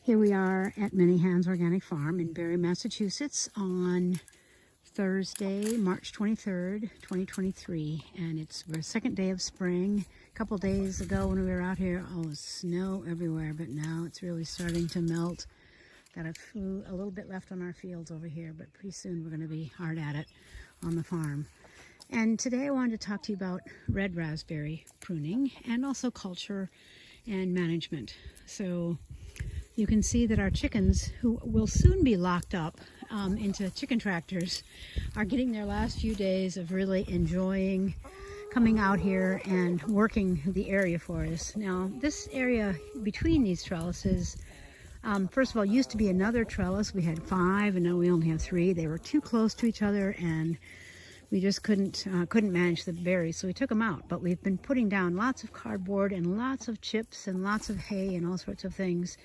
Here we are at Minihan's Organic Farm in Barre, Massachusetts on Thursday, March 23rd, 2023. And it's the second day of spring. A couple days ago when we were out here, all was snow everywhere, but now it's really starting to melt. Got a little bit left on our fields over here, but pretty soon we're going to be hard at it on the farm. And today I wanted to talk to you about red raspberry pruning and also culture and management. So you can see that our chickens, who will soon be locked up into chicken tractors, are getting their last few days of really enjoying coming out here and working the area for us. Now, this area between these trellises, first of all, used to be another trellis. We had 5, and now we only have 3. They were too close to each other, and we just couldn't manage the berries, so we took them out. But we've been putting down lots of cardboard and lots of chips and lots of hay and all sorts of things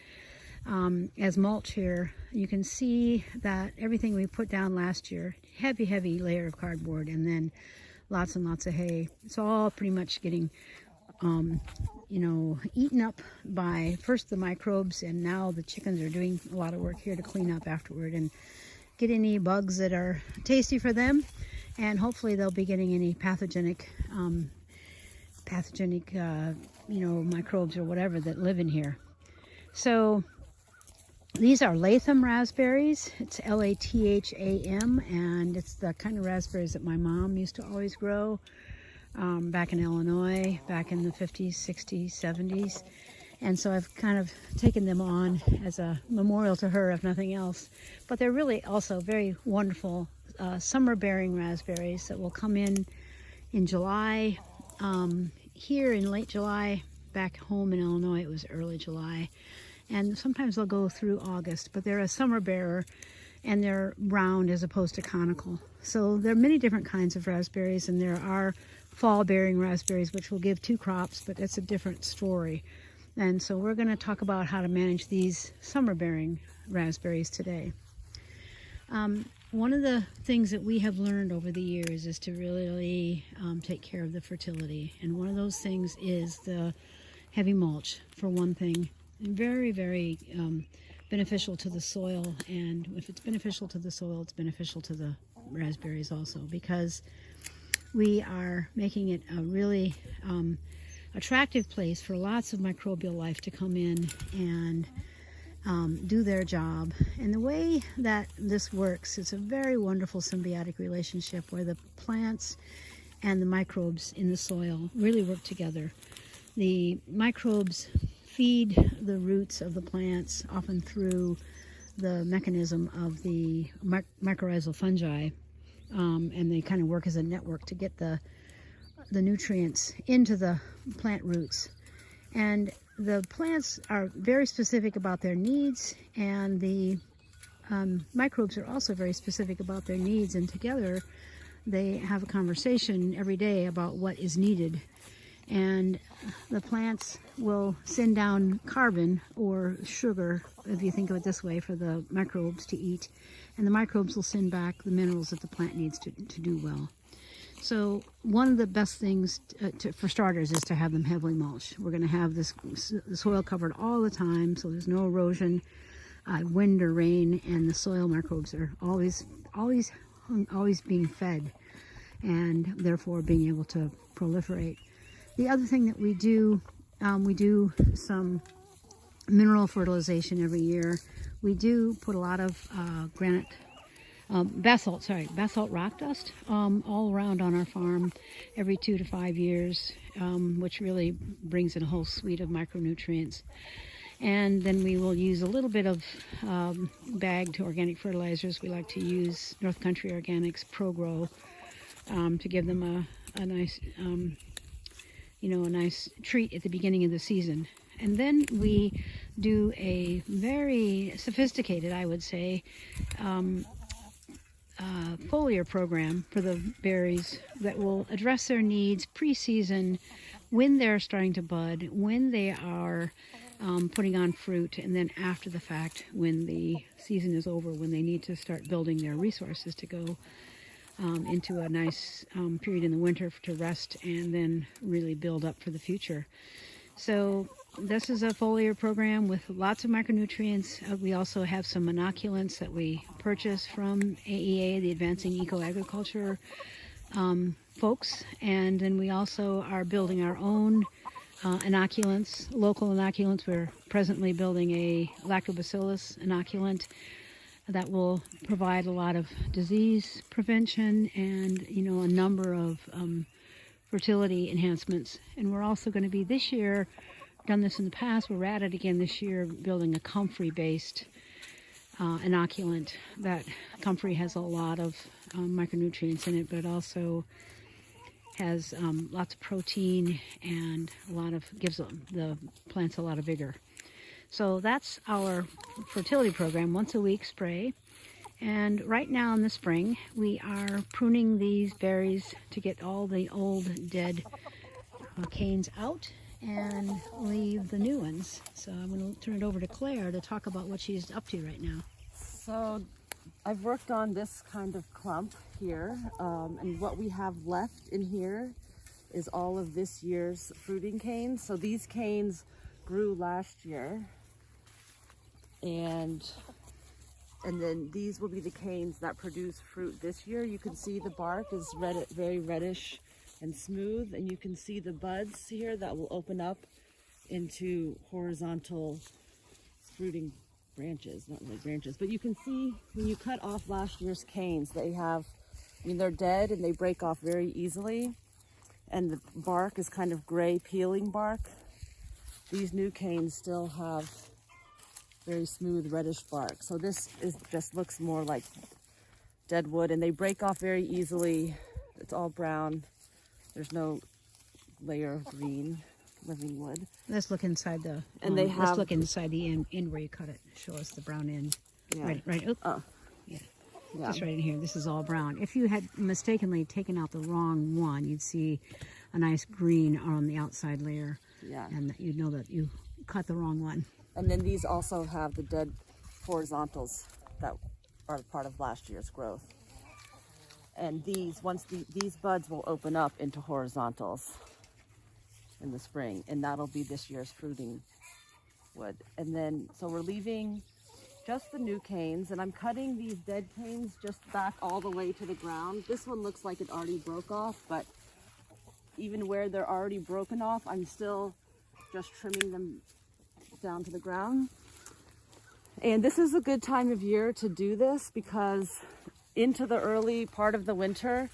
as mulch here. You can see that everything we put down last year, heavy layer of cardboard, and then lots and lots of hay. It's all pretty much getting eaten up by first the microbes, and now the chickens are doing a lot of work here to clean up afterward and get any bugs that are tasty for them, and hopefully they'll be getting any pathogenic microbes or whatever that live in here. So these are Latham raspberries. It's Latham, and it's the kind of raspberries that my mom used to always grow back in Illinois, back in the 50s, 60s, 70s. And so I've kind of taken them on as a memorial to her, if nothing else. But they're really also very wonderful summer-bearing raspberries that will come in July. Here in late July, back home in Illinois, it was early July. And sometimes they'll go through August, but they're a summer bearer, and they're round as opposed to conical. So there are many different kinds of raspberries, and there are fall-bearing raspberries, which will give 2 crops, but that's a different story. And so we're going to talk about how to manage these summer-bearing raspberries today. One of the things that we have learned over the years is to really take care of the fertility. And one of those things is the heavy mulch, for one thing. Very beneficial to the soil, and if it's beneficial to the soil, it's beneficial to the raspberries also, because we are making it a really attractive place for lots of microbial life to come in and do their job. And the way that this works, it's a very wonderful symbiotic relationship where the plants and the microbes in the soil really work together. The microbes feed the roots of the plants, often through the mechanism of the mycorrhizal fungi, and they kind of work as a network to get the nutrients into the plant roots. And the plants are very specific about their needs, and the microbes are also very specific about their needs, and together they have a conversation every day about what is needed. And the plants will send down carbon or sugar, if you think of it this way, for the microbes to eat. And the microbes will send back the minerals that the plant needs to do well. So one of the best things for starters is to have them heavily mulched. We're going to have the soil covered all the time, so there's no erosion, wind or rain, and the soil microbes are always being fed, and therefore being able to proliferate. The other thing that we do some mineral fertilization every year. We do put a lot of basalt rock dust all around on our farm every 2 to 5 years, which really brings in a whole suite of micronutrients. And then we will use a little bit of bagged organic fertilizers. We like to use North Country Organics Pro Grow to give them a nice a nice treat at the beginning of the season. And then we do a very sophisticated, I would say, foliar program for the berries that will address their needs pre-season, when they're starting to bud, when they are putting on fruit, and then after the fact, when the season is over, when they need to start building their resources to go into a nice period in the winter to rest and then really build up for the future. So this is a foliar program with lots of micronutrients. We also have some inoculants that we purchase from AEA, the Advancing Eco Agriculture folks, and then we also are building our own inoculants, local inoculants. We're presently building a lactobacillus inoculant that will provide a lot of disease prevention and, you know, a number of fertility enhancements. And we're also going to be this year, done this in the past, we're at it again this year, building a comfrey-based inoculant. That comfrey has a lot of micronutrients in it, but it also has lots of protein and gives the plants a lot of vigor. So that's our fertility program, once a week spray. And right now in the spring, we are pruning these berries to get all the old dead canes out and leave the new ones. So I'm going to turn it over to Claire to talk about what she's up to right now. So I've worked on this kind of clump here, and what we have left in here is all of this year's fruiting canes. So these canes grew last year, and then these will be the canes that produce fruit this year. You can see the bark is very reddish and smooth, and you can see the buds here that will open up into horizontal fruiting branches, not really branches, but you can see when you cut off last year's canes, they're dead and they break off very easily, and the bark is kind of gray peeling bark. These new canes still have very smooth reddish bark. So this just looks more like dead wood, and they break off very easily. It's all brown. There's no layer of green living wood. Let's look inside the let's look inside the end where you cut it. Show us the brown end. Yeah. Right. Oh. Yeah. Just right in here. This is all brown. If you had mistakenly taken out the wrong one, you'd see a nice green on the outside layer. Yeah. And you'd know that you cut the wrong one. And then these also have the dead horizontals that are part of last year's growth. And these buds will open up into horizontals in the spring, and that'll be this year's fruiting wood. And then, so we're leaving just the new canes, and I'm cutting these dead canes just back all the way to the ground. This one looks like it already broke off, but even where they're already broken off, I'm still just trimming them down to the ground. And this is a good time of year to do this, because into the early part of the winter,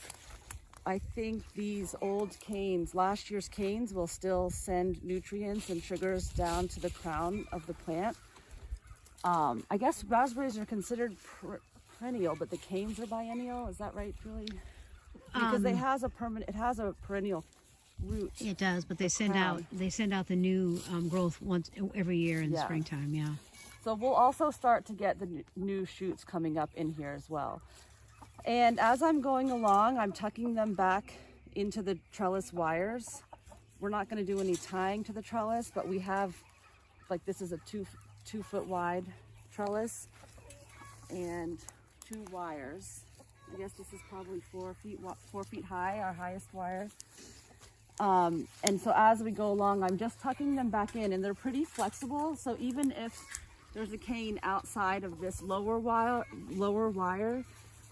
I think these old canes, last year's canes, will still send nutrients and sugars down to the crown of the plant. I guess raspberries are considered perennial, but the canes are biennial. Is that right, Julie? Because it has a perennial root. It does, but they send out the new growth once every year in the springtime. Yeah. So we'll also start to get the new shoots coming up in here as well. And as I'm going along, I'm tucking them back into the trellis wires. We're not going to do any tying to the trellis, but we have, like, this is a two foot wide trellis and 2 wires. I guess this is probably 4 feet high, our highest wire. And so as we go along, I'm just tucking them back in, and they're pretty flexible. So even if there's a cane outside of this lower wire,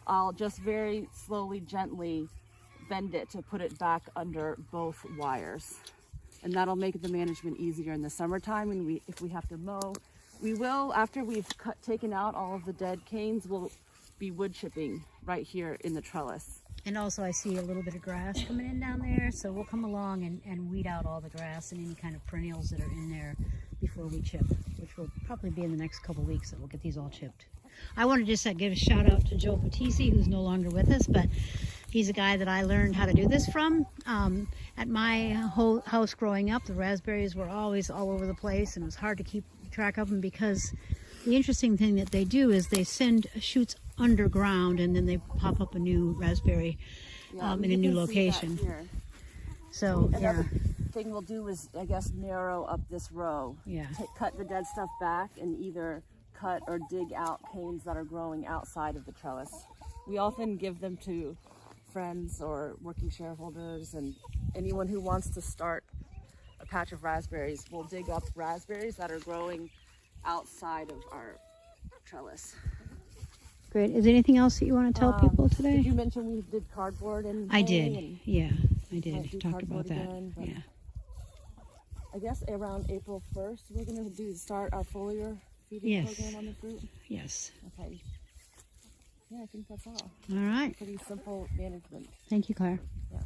I'll just very slowly, gently bend it to put it back under both wires. And that'll make the management easier in the summertime. And if we have to mow, we will, after we've taken out all of the dead canes, we'll be wood chipping right here in the trellis. And also I see a little bit of grass coming in down there, so we'll come along and weed out all the grass and any kind of perennials that are in there before we chip, which will probably be in the next couple weeks that we'll get these all chipped. I want to just give a shout out to Joe Patisi, who's no longer with us, but he's a guy that I learned how to do this from. At my whole house growing up, the raspberries were always all over the place, and it was hard to keep track of them, because the interesting thing that they do is they send shoots underground and then they pop up a new raspberry in a new location. So another thing we'll do is, I guess, narrow up this row. Yeah. Cut the dead stuff back and either cut or dig out canes that are growing outside of the trellis. We often give them to friends or working shareholders and anyone who wants to start a patch of raspberries, we'll dig up raspberries that are growing outside of our trellis. Great. Is there anything else that you want to tell people today? Did you mention we did cardboard and I hay did. and Yeah, I might did. do Talked about cardboard that. again, but Yeah. I guess around April 1st, we're going to start our foliar feeding Yes. program on the fruit. Yes. Okay. Yeah, I think that's all. All right. Pretty simple management. Thank you, Claire. Yeah.